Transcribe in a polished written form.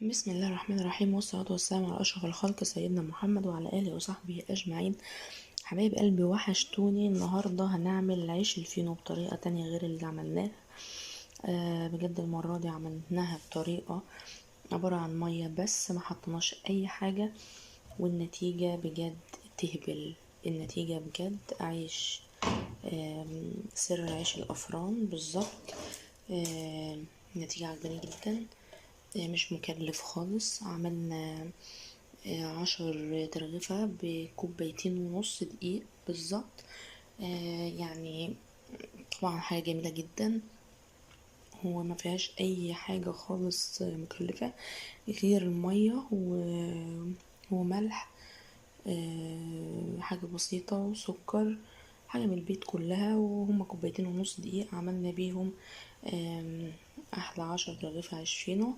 بسم الله الرحمن الرحيم، والصلاة والسلام على أشرف الخلق سيدنا محمد وعلى آله وصحبه أجمعين. حبايب قلبي وحشتوني. النهاردة هنعمل عيش الفينو بطريقة تانية غير اللي عملناها. بجد المرة دي عملناها بطريقة عبارة عن مية بس، ما حطناش أي حاجة، والنتيجة بجد تهبل. النتيجة بجد عيش، سر عيش الأفران بالظبط. النتيجة عجباني جدا. مش مكلف خالص. عملنا 10 ترغيفة بكوبايتين ونص دقيق بالظبط. يعني طبعا حاجة جميلة جدا. هو ما فيهاش اي حاجة خالص مكلفة غير المية وملح. حاجة بسيطة وسكر، حاجة من البيت كلها، وهما كوبايتين ونص دقيق عملنا بيهم احلى 10 رغيف عيش فينو.